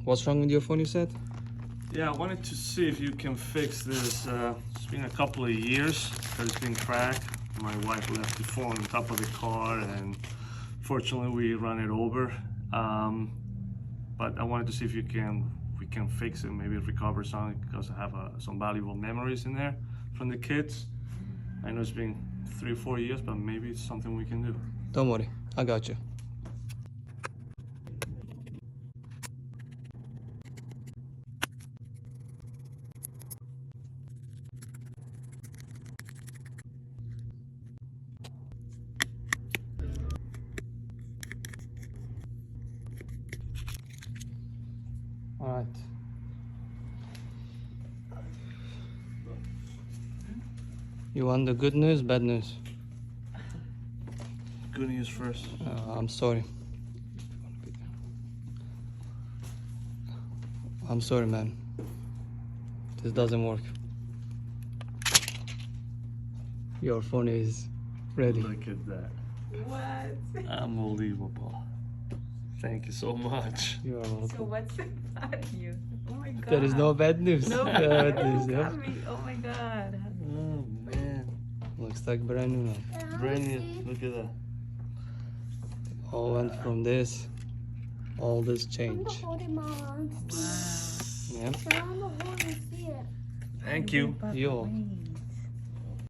What's wrong with your phone, you said? Yeah, I wanted to see if you can fix this. It's been a couple of years that it's been cracked. My wife left the phone on top of the car, and fortunately we ran it over. But I wanted to see if we can fix it, maybe recover something, because I have some valuable memories in there from the kids. I know it's been 3 or 4 years, but maybe it's something we can do. Don't worry, I got you. All right. You want the good news, bad news? Good news first. I'm sorry. I'm sorry, man. This doesn't work. Your phone is ready. Look at that. What? Unbelievable. Thank you so much. You are welcome. So what's the bad news? Oh my god. There is no bad news. No bad bad news. news. Yeah. Oh my god. Oh man. Looks like brand new now. Brand new. Look at that. All went from this. All this change. Yeah. Thank you. Yo.